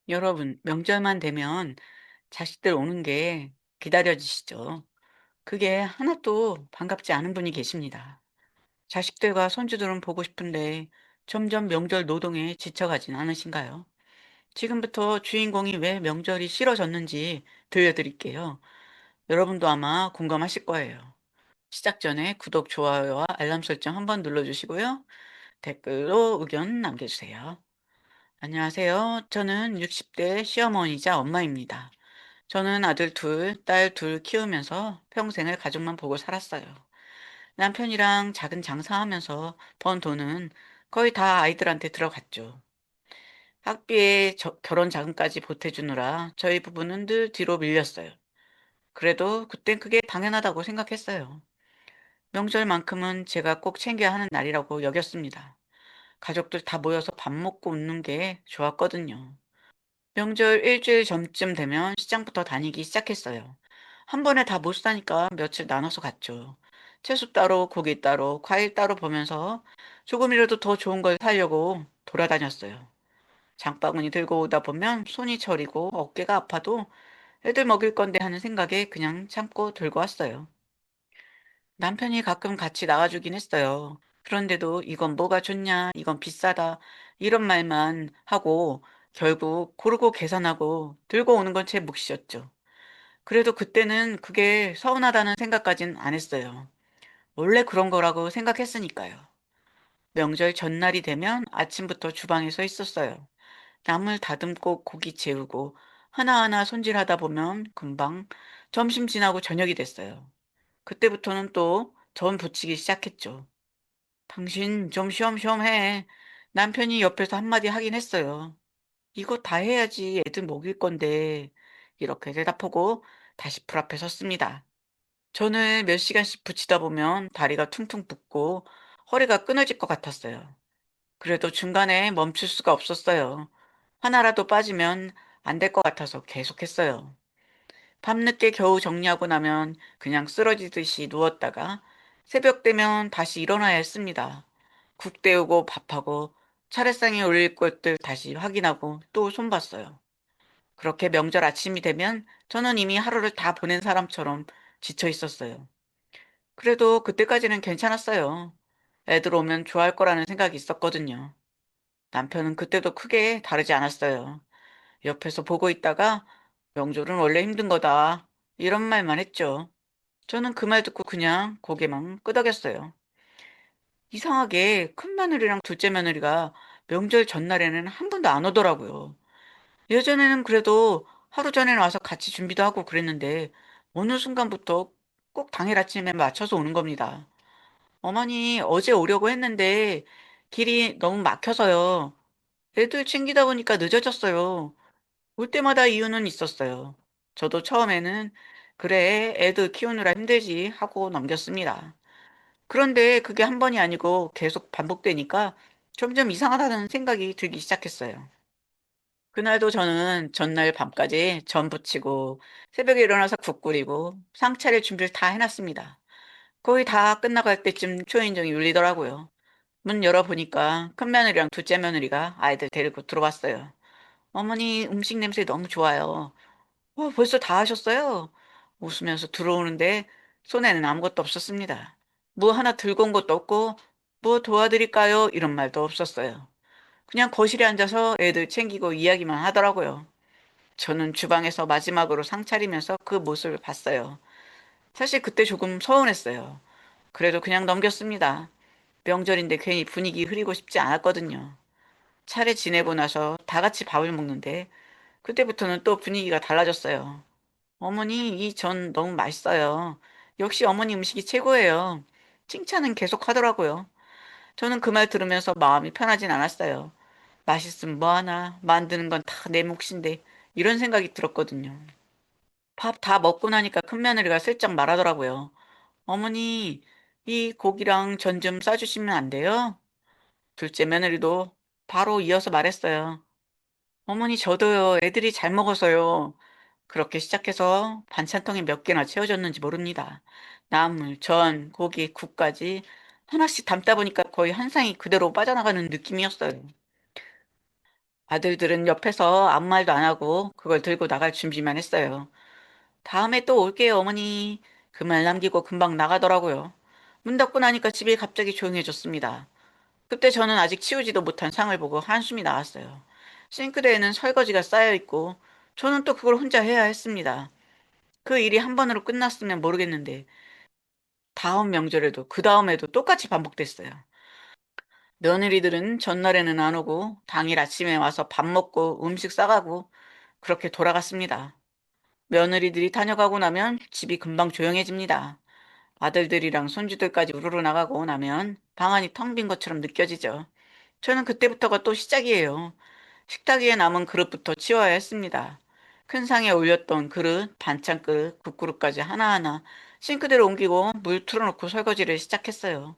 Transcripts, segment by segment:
여러분, 명절만 되면 자식들 오는 게 기다려지시죠? 그게 하나도 반갑지 않은 분이 계십니다. 자식들과 손주들은 보고 싶은데 점점 명절 노동에 지쳐가진 않으신가요? 지금부터 주인공이 왜 명절이 싫어졌는지 들려드릴게요. 여러분도 아마 공감하실 거예요. 시작 전에 구독, 좋아요와 알람 설정 한번 눌러주시고요. 댓글로 의견 남겨주세요. 안녕하세요. 저는 60대 시어머니이자 엄마입니다. 저는 아들 둘, 딸 둘 키우면서 평생을 가족만 보고 살았어요. 남편이랑 작은 장사하면서 번 돈은 거의 다 아이들한테 들어갔죠. 학비에 결혼 자금까지 보태주느라 저희 부부는 늘 뒤로 밀렸어요. 그래도 그땐 그게 당연하다고 생각했어요. 명절만큼은 제가 꼭 챙겨야 하는 날이라고 여겼습니다. 가족들 다 모여서 밥 먹고 웃는 게 좋았거든요. 명절 일주일 전쯤 되면 시장부터 다니기 시작했어요. 한 번에 다 못 사니까 며칠 나눠서 갔죠. 채소 따로, 고기 따로, 과일 따로 보면서 조금이라도 더 좋은 걸 사려고 돌아다녔어요. 장바구니 들고 오다 보면 손이 저리고 어깨가 아파도 애들 먹일 건데 하는 생각에 그냥 참고 들고 왔어요. 남편이 가끔 같이 나가주긴 했어요. 그런데도 이건 뭐가 좋냐, 이건 비싸다, 이런 말만 하고 결국 고르고 계산하고 들고 오는 건 제 몫이었죠. 그래도 그때는 그게 서운하다는 생각까진 안 했어요. 원래 그런 거라고 생각했으니까요. 명절 전날이 되면 아침부터 주방에 서 있었어요. 나물 다듬고 고기 재우고 하나하나 손질하다 보면 금방 점심 지나고 저녁이 됐어요. 그때부터는 또 전 부치기 시작했죠. 당신 좀 쉬엄쉬엄 해. 남편이 옆에서 한마디 하긴 했어요. 이거 다 해야지 애들 먹일 건데. 이렇게 대답하고 다시 불 앞에 섰습니다. 전을 몇 시간씩 붙이다 보면 다리가 퉁퉁 붓고 허리가 끊어질 것 같았어요. 그래도 중간에 멈출 수가 없었어요. 하나라도 빠지면 안 될 것 같아서 계속했어요. 밤늦게 겨우 정리하고 나면 그냥 쓰러지듯이 누웠다가 새벽 되면 다시 일어나야 했습니다. 국 데우고 밥하고 차례상에 올릴 것들 다시 확인하고 또 손봤어요. 그렇게 명절 아침이 되면 저는 이미 하루를 다 보낸 사람처럼 지쳐 있었어요. 그래도 그때까지는 괜찮았어요. 애들 오면 좋아할 거라는 생각이 있었거든요. 남편은 그때도 크게 다르지 않았어요. 옆에서 보고 있다가 명절은 원래 힘든 거다. 이런 말만 했죠. 저는 그 말 듣고 그냥 고개만 끄덕였어요. 이상하게 큰 며느리랑 둘째 며느리가 명절 전날에는 한 번도 안 오더라고요. 예전에는 그래도 하루 전에 와서 같이 준비도 하고 그랬는데 어느 순간부터 꼭 당일 아침에 맞춰서 오는 겁니다. 어머니 어제 오려고 했는데 길이 너무 막혀서요. 애들 챙기다 보니까 늦어졌어요. 올 때마다 이유는 있었어요. 저도 처음에는 그래, 애들 키우느라 힘들지 하고 넘겼습니다. 그런데 그게 한 번이 아니고 계속 반복되니까 점점 이상하다는 생각이 들기 시작했어요. 그날도 저는 전날 밤까지 전 부치고 새벽에 일어나서 국 끓이고 상 차릴 준비를 다 해놨습니다. 거의 다 끝나갈 때쯤 초인종이 울리더라고요. 문 열어보니까 큰 며느리랑 둘째 며느리가 아이들 데리고 들어왔어요. 어머니 음식 냄새 너무 좋아요. 벌써 다 하셨어요? 웃으면서 들어오는데 손에는 아무것도 없었습니다. 뭐 하나 들고 온 것도 없고 뭐 도와드릴까요? 이런 말도 없었어요. 그냥 거실에 앉아서 애들 챙기고 이야기만 하더라고요. 저는 주방에서 마지막으로 상 차리면서 그 모습을 봤어요. 사실 그때 조금 서운했어요. 그래도 그냥 넘겼습니다. 명절인데 괜히 분위기 흐리고 싶지 않았거든요. 차례 지내고 나서 다 같이 밥을 먹는데 그때부터는 또 분위기가 달라졌어요. 어머니, 이 전 너무 맛있어요. 역시 어머니 음식이 최고예요. 칭찬은 계속 하더라고요. 저는 그 말 들으면서 마음이 편하진 않았어요. 맛있으면 뭐하나, 만드는 건 다 내 몫인데, 이런 생각이 들었거든요. 밥 다 먹고 나니까 큰며느리가 슬쩍 말하더라고요. 어머니, 이 고기랑 전 좀 싸주시면 안 돼요? 둘째 며느리도 바로 이어서 말했어요. 어머니, 저도요, 애들이 잘 먹어서요. 그렇게 시작해서 반찬통이 몇 개나 채워졌는지 모릅니다. 나물, 전, 고기, 국까지 하나씩 담다 보니까 거의 한 상이 그대로 빠져나가는 느낌이었어요. 아들들은 옆에서 아무 말도 안 하고 그걸 들고 나갈 준비만 했어요. 다음에 또 올게요, 어머니. 그 말 남기고 금방 나가더라고요. 문 닫고 나니까 집이 갑자기 조용해졌습니다. 그때 저는 아직 치우지도 못한 상을 보고 한숨이 나왔어요. 싱크대에는 설거지가 쌓여 있고 저는 또 그걸 혼자 해야 했습니다. 그 일이 한 번으로 끝났으면 모르겠는데 다음 명절에도 그 다음에도 똑같이 반복됐어요. 며느리들은 전날에는 안 오고 당일 아침에 와서 밥 먹고 음식 싸가고 그렇게 돌아갔습니다. 며느리들이 다녀가고 나면 집이 금방 조용해집니다. 아들들이랑 손주들까지 우르르 나가고 나면 방안이 텅 빈 것처럼 느껴지죠. 저는 그때부터가 또 시작이에요. 식탁 위에 남은 그릇부터 치워야 했습니다. 큰 상에 올렸던 그릇, 반찬 그릇, 국그릇까지 하나하나 싱크대로 옮기고 물 틀어놓고 설거지를 시작했어요.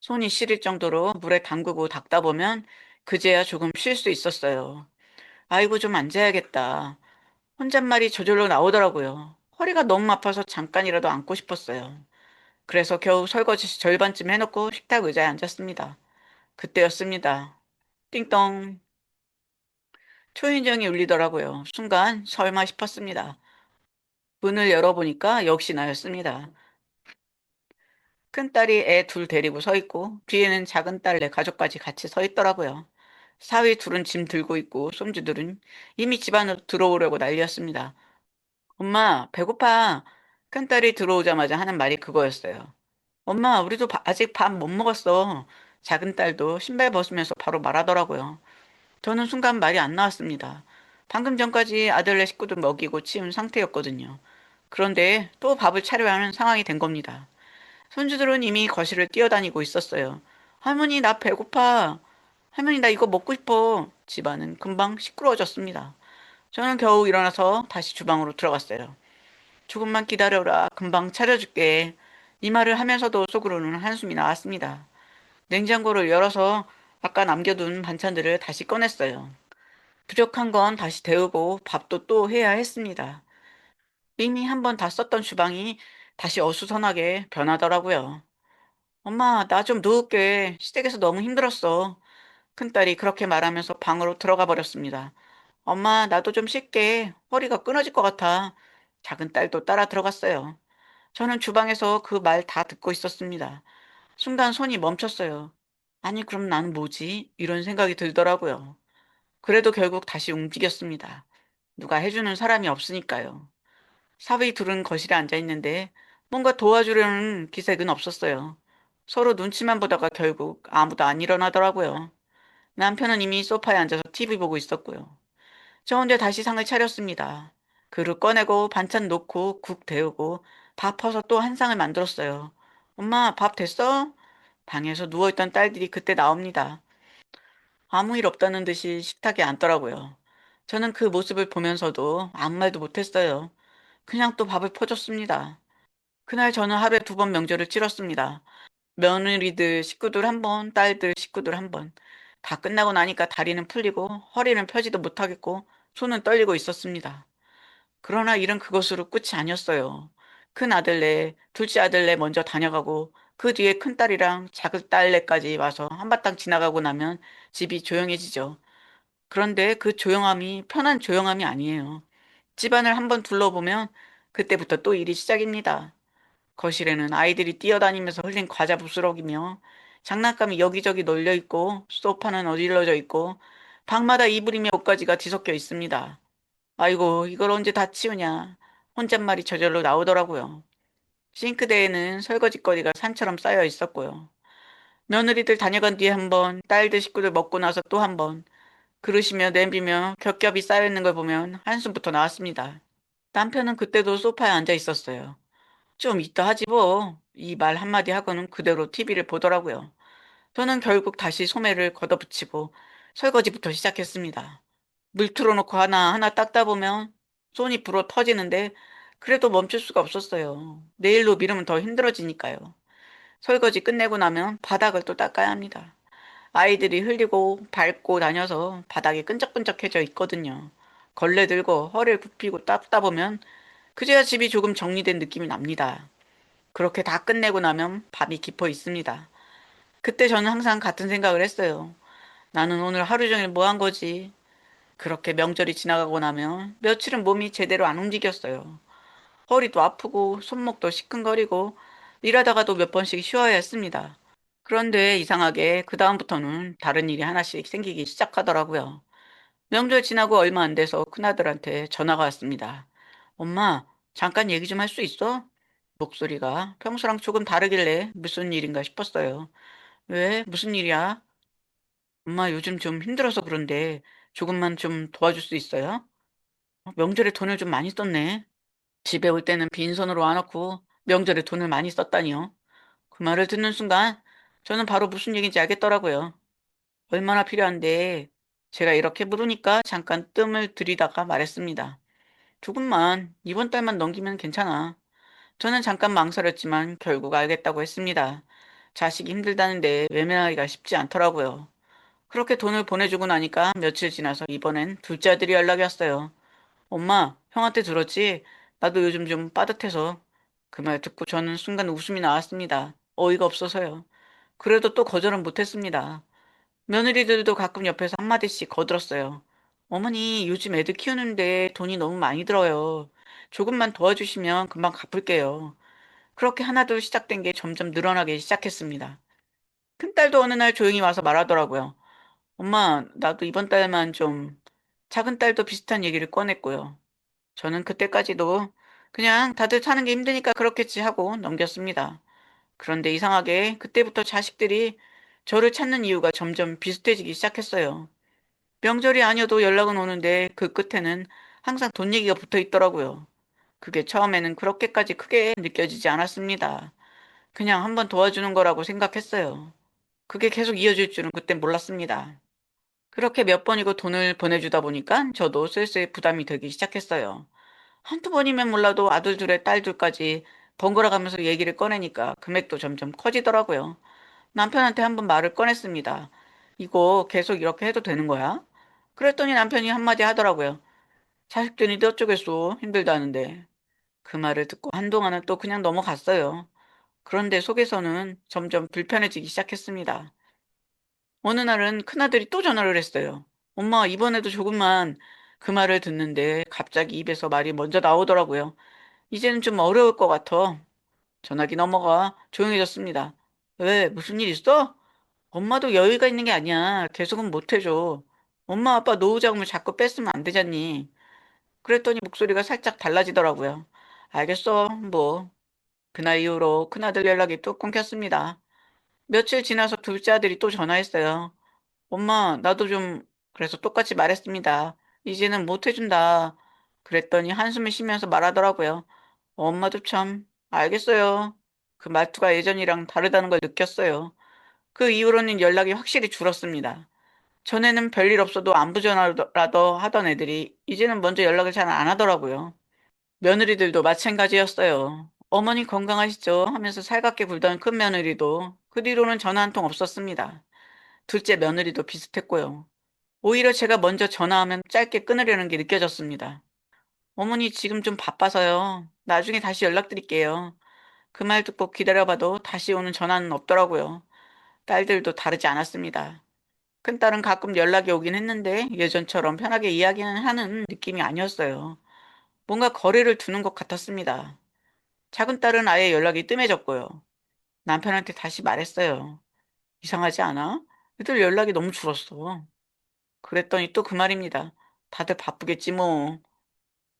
손이 시릴 정도로 물에 담그고 닦다 보면 그제야 조금 쉴 수 있었어요. 아이고, 좀 앉아야겠다. 혼잣말이 저절로 나오더라고요. 허리가 너무 아파서 잠깐이라도 앉고 싶었어요. 그래서 겨우 설거지 절반쯤 해놓고 식탁 의자에 앉았습니다. 그때였습니다. 띵동. 초인종이 울리더라고요. 순간 설마 싶었습니다. 문을 열어보니까 역시 나였습니다. 큰딸이 애 둘 데리고 서 있고 뒤에는 작은 딸네 가족까지 같이 서 있더라고요. 사위 둘은 짐 들고 있고 손주들은 이미 집 안으로 들어오려고 난리였습니다. 엄마, 배고파. 큰딸이 들어오자마자 하는 말이 그거였어요. 엄마, 우리도 아직 밥 못 먹었어. 작은 딸도 신발 벗으면서 바로 말하더라고요. 저는 순간 말이 안 나왔습니다. 방금 전까지 아들네 식구들 먹이고 치운 상태였거든요. 그런데 또 밥을 차려야 하는 상황이 된 겁니다. 손주들은 이미 거실을 뛰어다니고 있었어요. 할머니, 나 배고파. 할머니, 나 이거 먹고 싶어. 집안은 금방 시끄러워졌습니다. 저는 겨우 일어나서 다시 주방으로 들어갔어요. 조금만 기다려라. 금방 차려줄게. 이 말을 하면서도 속으로는 한숨이 나왔습니다. 냉장고를 열어서 아까 남겨둔 반찬들을 다시 꺼냈어요. 부족한 건 다시 데우고 밥도 또 해야 했습니다. 이미 한번 다 썼던 주방이 다시 어수선하게 변하더라고요. 엄마, 나 좀 누울게. 시댁에서 너무 힘들었어. 큰딸이 그렇게 말하면서 방으로 들어가 버렸습니다. 엄마, 나도 좀 쉴게. 허리가 끊어질 것 같아. 작은 딸도 따라 들어갔어요. 저는 주방에서 그 말 다 듣고 있었습니다. 순간 손이 멈췄어요. 아니, 그럼 나는 뭐지? 이런 생각이 들더라고요. 그래도 결국 다시 움직였습니다. 누가 해주는 사람이 없으니까요. 사위 둘은 거실에 앉아 있는데 뭔가 도와주려는 기색은 없었어요. 서로 눈치만 보다가 결국 아무도 안 일어나더라고요. 남편은 이미 소파에 앉아서 TV 보고 있었고요. 저 혼자 다시 상을 차렸습니다. 그릇 꺼내고 반찬 놓고 국 데우고 밥 퍼서 또 한 상을 만들었어요. 엄마, 밥 됐어? 방에서 누워있던 딸들이 그때 나옵니다. 아무 일 없다는 듯이 식탁에 앉더라고요. 저는 그 모습을 보면서도 아무 말도 못했어요. 그냥 또 밥을 퍼줬습니다. 그날 저는 하루에 두 번 명절을 치렀습니다. 며느리들 식구들 한 번, 딸들 식구들 한 번. 다 끝나고 나니까 다리는 풀리고 허리는 펴지도 못하겠고 손은 떨리고 있었습니다. 그러나 일은 그것으로 끝이 아니었어요. 큰 아들네, 둘째 아들네 먼저 다녀가고 그 뒤에 큰 딸이랑 작은 딸네까지 와서 한바탕 지나가고 나면 집이 조용해지죠. 그런데 그 조용함이 편한 조용함이 아니에요. 집안을 한번 둘러보면 그때부터 또 일이 시작입니다. 거실에는 아이들이 뛰어다니면서 흘린 과자 부스러기며 장난감이 여기저기 널려 있고 소파는 어질러져 있고 방마다 이불이며 옷가지가 뒤섞여 있습니다. 아이고, 이걸 언제 다 치우냐. 혼잣말이 저절로 나오더라고요. 싱크대에는 설거지거리가 산처럼 쌓여 있었고요. 며느리들 다녀간 뒤에 한 번, 딸들 식구들 먹고 나서 또 한 번, 그릇이며 냄비며 겹겹이 쌓여 있는 걸 보면 한숨부터 나왔습니다. 남편은 그때도 소파에 앉아 있었어요. 좀 이따 하지 뭐. 이 말 한마디 하고는 그대로 TV를 보더라고요. 저는 결국 다시 소매를 걷어붙이고 설거지부터 시작했습니다. 물 틀어놓고 하나하나 닦다 보면 손이 불어 터지는데 그래도 멈출 수가 없었어요. 내일로 미루면 더 힘들어지니까요. 설거지 끝내고 나면 바닥을 또 닦아야 합니다. 아이들이 흘리고 밟고 다녀서 바닥이 끈적끈적해져 있거든요. 걸레 들고 허리를 굽히고 닦다 보면 그제야 집이 조금 정리된 느낌이 납니다. 그렇게 다 끝내고 나면 밤이 깊어 있습니다. 그때 저는 항상 같은 생각을 했어요. 나는 오늘 하루 종일 뭐 한 거지? 그렇게 명절이 지나가고 나면 며칠은 몸이 제대로 안 움직였어요. 허리도 아프고 손목도 시큰거리고 일하다가도 몇 번씩 쉬어야 했습니다. 그런데 이상하게 그다음부터는 다른 일이 하나씩 생기기 시작하더라고요. 명절 지나고 얼마 안 돼서 큰아들한테 전화가 왔습니다. 엄마, 잠깐 얘기 좀 할 수 있어? 목소리가 평소랑 조금 다르길래 무슨 일인가 싶었어요. 왜? 무슨 일이야? 엄마 요즘 좀 힘들어서 그런데 조금만 좀 도와줄 수 있어요? 명절에 돈을 좀 많이 썼네. 집에 올 때는 빈손으로 와놓고 명절에 돈을 많이 썼다니요. 그 말을 듣는 순간 저는 바로 무슨 얘기인지 알겠더라고요. 얼마나 필요한데 제가 이렇게 물으니까 잠깐 뜸을 들이다가 말했습니다. 조금만 이번 달만 넘기면 괜찮아. 저는 잠깐 망설였지만 결국 알겠다고 했습니다. 자식이 힘들다는데 외면하기가 쉽지 않더라고요. 그렇게 돈을 보내주고 나니까 며칠 지나서 이번엔 둘째 아들이 연락이 왔어요. 엄마, 형한테 들었지? 나도 요즘 좀 빠듯해서. 그 말 듣고 저는 순간 웃음이 나왔습니다. 어이가 없어서요. 그래도 또 거절은 못했습니다. 며느리들도 가끔 옆에서 한마디씩 거들었어요. 어머니, 요즘 애들 키우는데 돈이 너무 많이 들어요. 조금만 도와주시면 금방 갚을게요. 그렇게 하나둘 시작된 게 점점 늘어나기 시작했습니다. 큰딸도 어느 날 조용히 와서 말하더라고요. 엄마, 나도 이번 달만 좀. 작은 딸도 비슷한 얘기를 꺼냈고요. 저는 그때까지도 그냥 다들 사는 게 힘드니까 그렇겠지 하고 넘겼습니다. 그런데 이상하게 그때부터 자식들이 저를 찾는 이유가 점점 비슷해지기 시작했어요. 명절이 아니어도 연락은 오는데 그 끝에는 항상 돈 얘기가 붙어 있더라고요. 그게 처음에는 그렇게까지 크게 느껴지지 않았습니다. 그냥 한번 도와주는 거라고 생각했어요. 그게 계속 이어질 줄은 그땐 몰랐습니다. 그렇게 몇 번이고 돈을 보내주다 보니까 저도 슬슬 부담이 되기 시작했어요. 한두 번이면 몰라도 아들 둘에 딸 둘까지 번갈아 가면서 얘기를 꺼내니까 금액도 점점 커지더라고요. 남편한테 한번 말을 꺼냈습니다. 이거 계속 이렇게 해도 되는 거야? 그랬더니 남편이 한마디 하더라고요. 자식들이 어쩌겠어. 힘들다는데. 그 말을 듣고 한동안은 또 그냥 넘어갔어요. 그런데 속에서는 점점 불편해지기 시작했습니다. 어느 날은 큰아들이 또 전화를 했어요. 엄마, 이번에도 조금만. 그 말을 듣는데 갑자기 입에서 말이 먼저 나오더라고요. 이제는 좀 어려울 것 같아. 전화기 넘어가 조용해졌습니다. 왜? 무슨 일 있어? 엄마도 여유가 있는 게 아니야. 계속은 못 해줘. 엄마, 아빠 노후자금을 자꾸 뺐으면 안 되잖니. 그랬더니 목소리가 살짝 달라지더라고요. 알겠어, 뭐. 그날 이후로 큰아들 연락이 또 끊겼습니다. 며칠 지나서 둘째 아들이 또 전화했어요. 엄마, 나도 좀, 그래서 똑같이 말했습니다. 이제는 못 해준다. 그랬더니 한숨을 쉬면서 말하더라고요. 엄마도 참, 알겠어요. 그 말투가 예전이랑 다르다는 걸 느꼈어요. 그 이후로는 연락이 확실히 줄었습니다. 전에는 별일 없어도 안부 전화라도 하던 애들이 이제는 먼저 연락을 잘 안 하더라고요. 며느리들도 마찬가지였어요. 어머니 건강하시죠? 하면서 살갑게 굴던 큰 며느리도 그 뒤로는 전화 한 통 없었습니다. 둘째 며느리도 비슷했고요. 오히려 제가 먼저 전화하면 짧게 끊으려는 게 느껴졌습니다. 어머니 지금 좀 바빠서요. 나중에 다시 연락드릴게요. 그 말 듣고 기다려봐도 다시 오는 전화는 없더라고요. 딸들도 다르지 않았습니다. 큰딸은 가끔 연락이 오긴 했는데 예전처럼 편하게 이야기는 하는 느낌이 아니었어요. 뭔가 거리를 두는 것 같았습니다. 작은 딸은 아예 연락이 뜸해졌고요. 남편한테 다시 말했어요. 이상하지 않아? 애들 연락이 너무 줄었어. 그랬더니 또 그 말입니다. 다들 바쁘겠지 뭐.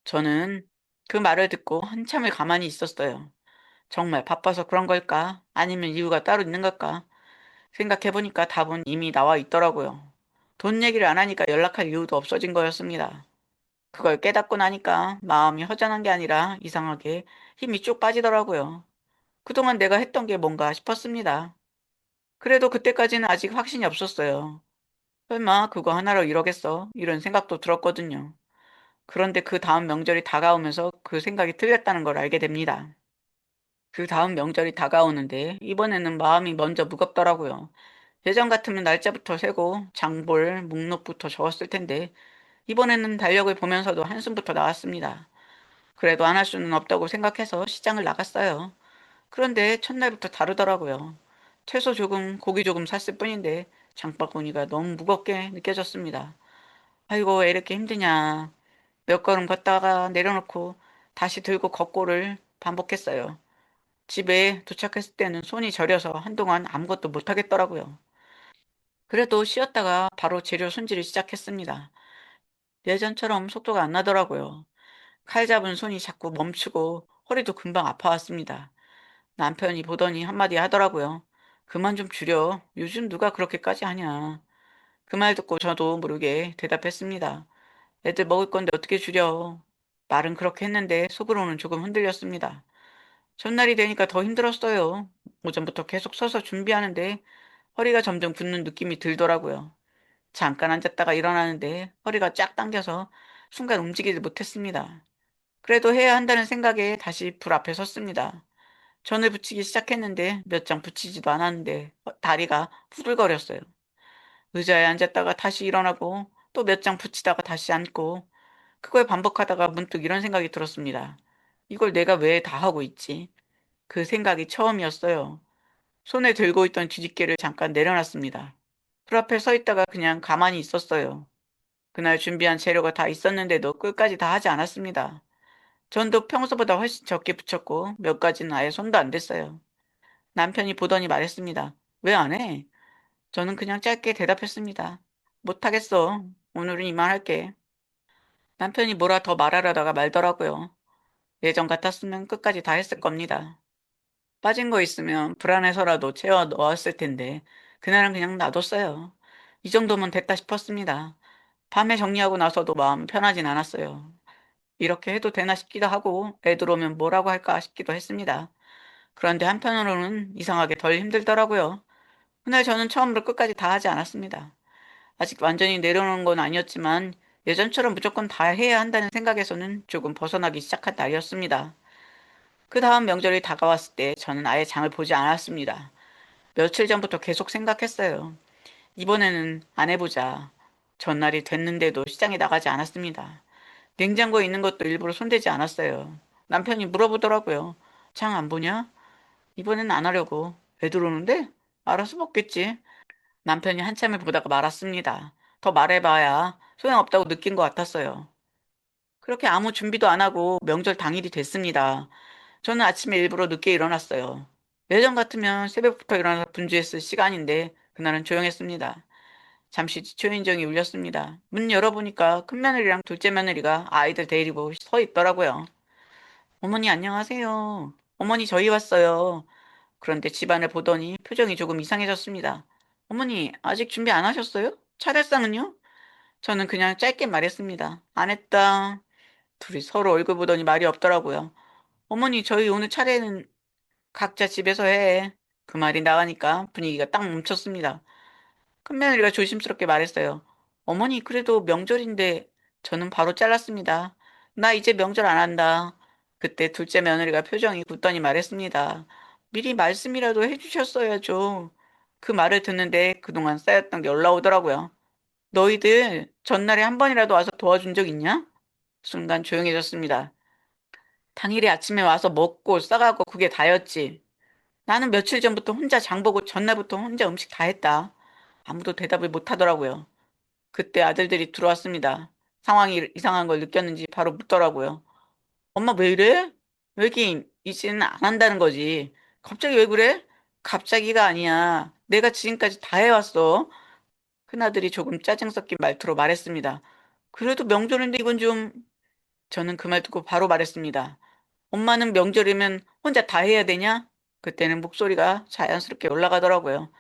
저는 그 말을 듣고 한참을 가만히 있었어요. 정말 바빠서 그런 걸까? 아니면 이유가 따로 있는 걸까? 생각해보니까 답은 이미 나와 있더라고요. 돈 얘기를 안 하니까 연락할 이유도 없어진 거였습니다. 그걸 깨닫고 나니까 마음이 허전한 게 아니라 이상하게 힘이 쭉 빠지더라고요. 그동안 내가 했던 게 뭔가 싶었습니다. 그래도 그때까지는 아직 확신이 없었어요. 설마 그거 하나로 이러겠어? 이런 생각도 들었거든요. 그런데 그 다음 명절이 다가오면서 그 생각이 틀렸다는 걸 알게 됩니다. 그 다음 명절이 다가오는데 이번에는 마음이 먼저 무겁더라고요. 예전 같으면 날짜부터 세고 장볼, 목록부터 적었을 텐데 이번에는 달력을 보면서도 한숨부터 나왔습니다. 그래도 안 할 수는 없다고 생각해서 시장을 나갔어요. 그런데 첫날부터 다르더라고요. 채소 조금, 고기 조금 샀을 뿐인데 장바구니가 너무 무겁게 느껴졌습니다. 아이고, 왜 이렇게 힘드냐. 몇 걸음 걷다가 내려놓고 다시 들고 걷고를 반복했어요. 집에 도착했을 때는 손이 저려서 한동안 아무것도 못하겠더라고요. 그래도 쉬었다가 바로 재료 손질을 시작했습니다. 예전처럼 속도가 안 나더라고요. 칼 잡은 손이 자꾸 멈추고 허리도 금방 아파왔습니다. 남편이 보더니 한마디 하더라고요. 그만 좀 줄여. 요즘 누가 그렇게까지 하냐. 그 말 듣고 저도 모르게 대답했습니다. 애들 먹을 건데 어떻게 줄여. 말은 그렇게 했는데 속으로는 조금 흔들렸습니다. 전날이 되니까 더 힘들었어요. 오전부터 계속 서서 준비하는데 허리가 점점 굳는 느낌이 들더라고요. 잠깐 앉았다가 일어나는데 허리가 쫙 당겨서 순간 움직이지 못했습니다. 그래도 해야 한다는 생각에 다시 불 앞에 섰습니다. 전을 붙이기 시작했는데 몇 장 붙이지도 않았는데 다리가 후들거렸어요. 의자에 앉았다가 다시 일어나고 또 몇 장 붙이다가 다시 앉고 그걸 반복하다가 문득 이런 생각이 들었습니다. 이걸 내가 왜 다 하고 있지? 그 생각이 처음이었어요. 손에 들고 있던 뒤집개를 잠깐 내려놨습니다. 불 앞에 서 있다가 그냥 가만히 있었어요. 그날 준비한 재료가 다 있었는데도 끝까지 다 하지 않았습니다. 전도 평소보다 훨씬 적게 붙였고 몇 가지는 아예 손도 안 댔어요. 남편이 보더니 말했습니다. 왜 안 해? 저는 그냥 짧게 대답했습니다. 못하겠어. 오늘은 이만할게. 남편이 뭐라 더 말하려다가 말더라고요. 예전 같았으면 끝까지 다 했을 겁니다. 빠진 거 있으면 불안해서라도 채워 넣었을 텐데 그날은 그냥 놔뒀어요. 이 정도면 됐다 싶었습니다. 밤에 정리하고 나서도 마음 편하진 않았어요. 이렇게 해도 되나 싶기도 하고 애들 오면 뭐라고 할까 싶기도 했습니다. 그런데 한편으로는 이상하게 덜 힘들더라고요. 그날 저는 처음부터 끝까지 다 하지 않았습니다. 아직 완전히 내려놓은 건 아니었지만 예전처럼 무조건 다 해야 한다는 생각에서는 조금 벗어나기 시작한 날이었습니다. 그 다음 명절이 다가왔을 때 저는 아예 장을 보지 않았습니다. 며칠 전부터 계속 생각했어요. 이번에는 안 해보자. 전날이 됐는데도 시장에 나가지 않았습니다. 냉장고에 있는 것도 일부러 손대지 않았어요. 남편이 물어보더라고요. 장 안 보냐? 이번엔 안 하려고. 애들 오는데? 알아서 먹겠지. 남편이 한참을 보다가 말았습니다. 더 말해봐야 소용없다고 느낀 것 같았어요. 그렇게 아무 준비도 안 하고 명절 당일이 됐습니다. 저는 아침에 일부러 늦게 일어났어요. 예전 같으면 새벽부터 일어나서 분주했을 시간인데 그날은 조용했습니다. 잠시 초인종이 울렸습니다. 문 열어보니까 큰며느리랑 둘째 며느리가 아이들 데리고 서 있더라고요. 어머니 안녕하세요. 어머니 저희 왔어요. 그런데 집안을 보더니 표정이 조금 이상해졌습니다. 어머니 아직 준비 안 하셨어요? 차례상은요? 저는 그냥 짧게 말했습니다. 안 했다. 둘이 서로 얼굴 보더니 말이 없더라고요. 어머니 저희 오늘 차례는 각자 집에서 해. 그 말이 나가니까 분위기가 딱 멈췄습니다. 큰며느리가 조심스럽게 말했어요. 어머니, 그래도 명절인데 저는 바로 잘랐습니다. 나 이제 명절 안 한다. 그때 둘째 며느리가 표정이 굳더니 말했습니다. 미리 말씀이라도 해주셨어야죠. 그 말을 듣는데 그동안 쌓였던 게 올라오더라고요. 너희들 전날에 한 번이라도 와서 도와준 적 있냐? 순간 조용해졌습니다. 당일에 아침에 와서 먹고 싸가고 그게 다였지. 나는 며칠 전부터 혼자 장보고 전날부터 혼자 음식 다 했다. 아무도 대답을 못 하더라고요. 그때 아들들이 들어왔습니다. 상황이 이상한 걸 느꼈는지 바로 묻더라고요. 엄마 왜 이래? 여기 이제는 안 한다는 거지. 갑자기 왜 그래? 갑자기가 아니야. 내가 지금까지 다 해왔어. 큰아들이 조금 짜증 섞인 말투로 말했습니다. 그래도 명절인데 이건 좀... 저는 그 말 듣고 바로 말했습니다. 엄마는 명절이면 혼자 다 해야 되냐? 그때는 목소리가 자연스럽게 올라가더라고요.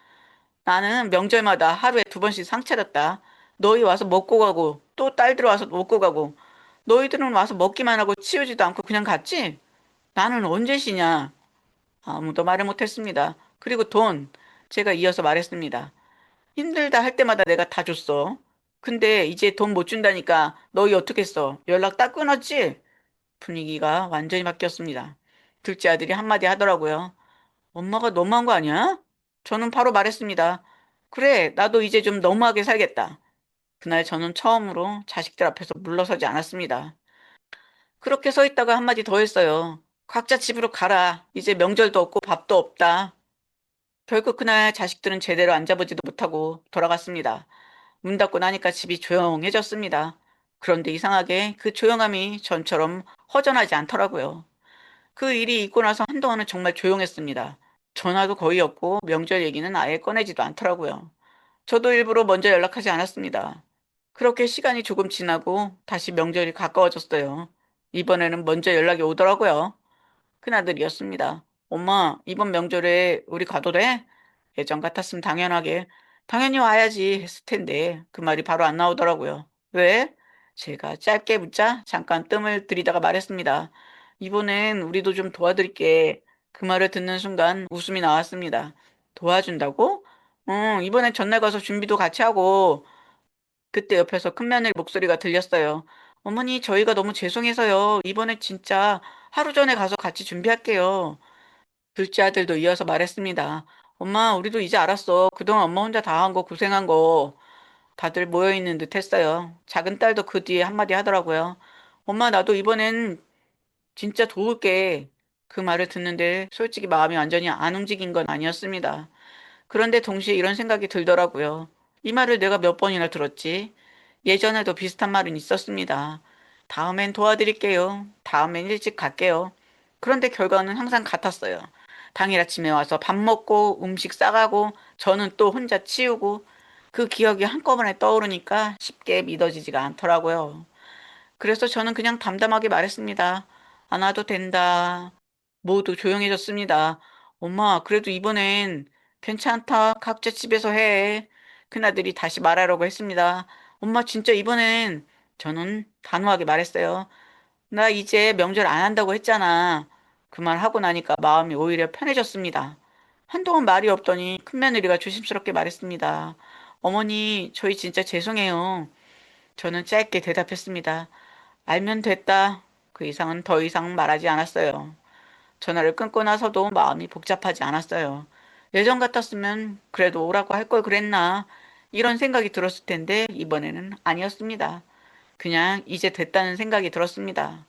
나는 명절마다 하루에 두 번씩 상 차렸다. 너희 와서 먹고 가고 또 딸들 와서 먹고 가고 너희들은 와서 먹기만 하고 치우지도 않고 그냥 갔지? 나는 언제 쉬냐? 아무도 말을 못했습니다. 그리고 돈 제가 이어서 말했습니다. 힘들다 할 때마다 내가 다 줬어. 근데 이제 돈 못 준다니까 너희 어떻게 써? 연락 딱 끊었지? 분위기가 완전히 바뀌었습니다. 둘째 아들이 한마디 하더라고요. 엄마가 너무한 거 아니야? 저는 바로 말했습니다. 그래, 나도 이제 좀 너무하게 살겠다. 그날 저는 처음으로 자식들 앞에서 물러서지 않았습니다. 그렇게 서 있다가 한마디 더 했어요. 각자 집으로 가라. 이제 명절도 없고 밥도 없다. 결국 그날 자식들은 제대로 앉아보지도 못하고 돌아갔습니다. 문 닫고 나니까 집이 조용해졌습니다. 그런데 이상하게 그 조용함이 전처럼 허전하지 않더라고요. 그 일이 있고 나서 한동안은 정말 조용했습니다. 전화도 거의 없고 명절 얘기는 아예 꺼내지도 않더라고요. 저도 일부러 먼저 연락하지 않았습니다. 그렇게 시간이 조금 지나고 다시 명절이 가까워졌어요. 이번에는 먼저 연락이 오더라고요. 큰아들이었습니다. 엄마, 이번 명절에 우리 가도 돼? 예전 같았으면 당연히 와야지 했을 텐데 그 말이 바로 안 나오더라고요. 왜? 제가 짧게 묻자 잠깐 뜸을 들이다가 말했습니다. 이번엔 우리도 좀 도와드릴게. 그 말을 듣는 순간 웃음이 나왔습니다. 도와준다고? 응, 이번엔 전날 가서 준비도 같이 하고 그때 옆에서 큰며느리 목소리가 들렸어요. 어머니, 저희가 너무 죄송해서요. 이번에 진짜 하루 전에 가서 같이 준비할게요. 둘째 아들도 이어서 말했습니다. 엄마, 우리도 이제 알았어. 그동안 엄마 혼자 다 한 거 고생한 거 다들 모여있는 듯 했어요. 작은 딸도 그 뒤에 한마디 하더라고요. 엄마, 나도 이번엔 진짜 도울게. 그 말을 듣는데 솔직히 마음이 완전히 안 움직인 건 아니었습니다. 그런데 동시에 이런 생각이 들더라고요. 이 말을 내가 몇 번이나 들었지? 예전에도 비슷한 말은 있었습니다. 다음엔 도와드릴게요. 다음엔 일찍 갈게요. 그런데 결과는 항상 같았어요. 당일 아침에 와서 밥 먹고 음식 싸가고 저는 또 혼자 치우고 그 기억이 한꺼번에 떠오르니까 쉽게 믿어지지가 않더라고요. 그래서 저는 그냥 담담하게 말했습니다. 안 와도 된다. 모두 조용해졌습니다. 엄마, 그래도 이번엔 괜찮다. 각자 집에서 해. 큰아들이 다시 말하려고 했습니다. 엄마, 진짜 이번엔 저는 단호하게 말했어요. 나 이제 명절 안 한다고 했잖아. 그 말 하고 나니까 마음이 오히려 편해졌습니다. 한동안 말이 없더니 큰며느리가 조심스럽게 말했습니다. 어머니, 저희 진짜 죄송해요. 저는 짧게 대답했습니다. 알면 됐다. 그 이상은 더 이상 말하지 않았어요. 전화를 끊고 나서도 마음이 복잡하지 않았어요. 예전 같았으면 그래도 오라고 할 걸 그랬나. 이런 생각이 들었을 텐데 이번에는 아니었습니다. 그냥 이제 됐다는 생각이 들었습니다.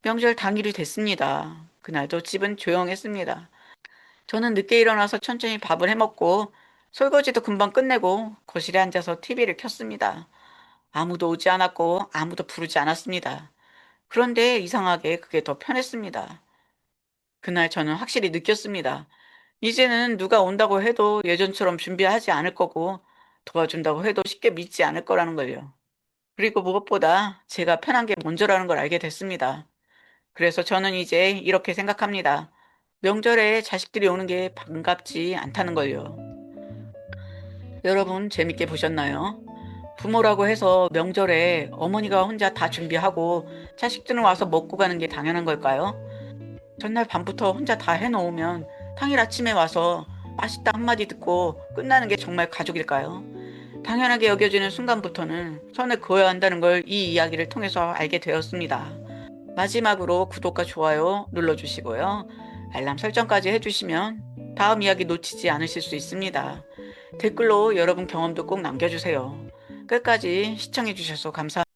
명절 당일이 됐습니다. 그날도 집은 조용했습니다. 저는 늦게 일어나서 천천히 밥을 해 먹고 설거지도 금방 끝내고 거실에 앉아서 TV를 켰습니다. 아무도 오지 않았고 아무도 부르지 않았습니다. 그런데 이상하게 그게 더 편했습니다. 그날 저는 확실히 느꼈습니다. 이제는 누가 온다고 해도 예전처럼 준비하지 않을 거고 도와준다고 해도 쉽게 믿지 않을 거라는 걸요. 그리고 무엇보다 제가 편한 게 먼저라는 걸 알게 됐습니다. 그래서 저는 이제 이렇게 생각합니다. 명절에 자식들이 오는 게 반갑지 않다는 걸요. 여러분 재밌게 보셨나요? 부모라고 해서 명절에 어머니가 혼자 다 준비하고 자식들은 와서 먹고 가는 게 당연한 걸까요? 전날 밤부터 혼자 다 해놓으면 당일 아침에 와서 맛있다 한마디 듣고 끝나는 게 정말 가족일까요? 당연하게 여겨지는 순간부터는 선을 그어야 한다는 걸 이 이야기를 통해서 알게 되었습니다. 마지막으로 구독과 좋아요 눌러주시고요. 알람 설정까지 해주시면 다음 이야기 놓치지 않으실 수 있습니다. 댓글로 여러분 경험도 꼭 남겨주세요. 끝까지 시청해주셔서 감사합니다.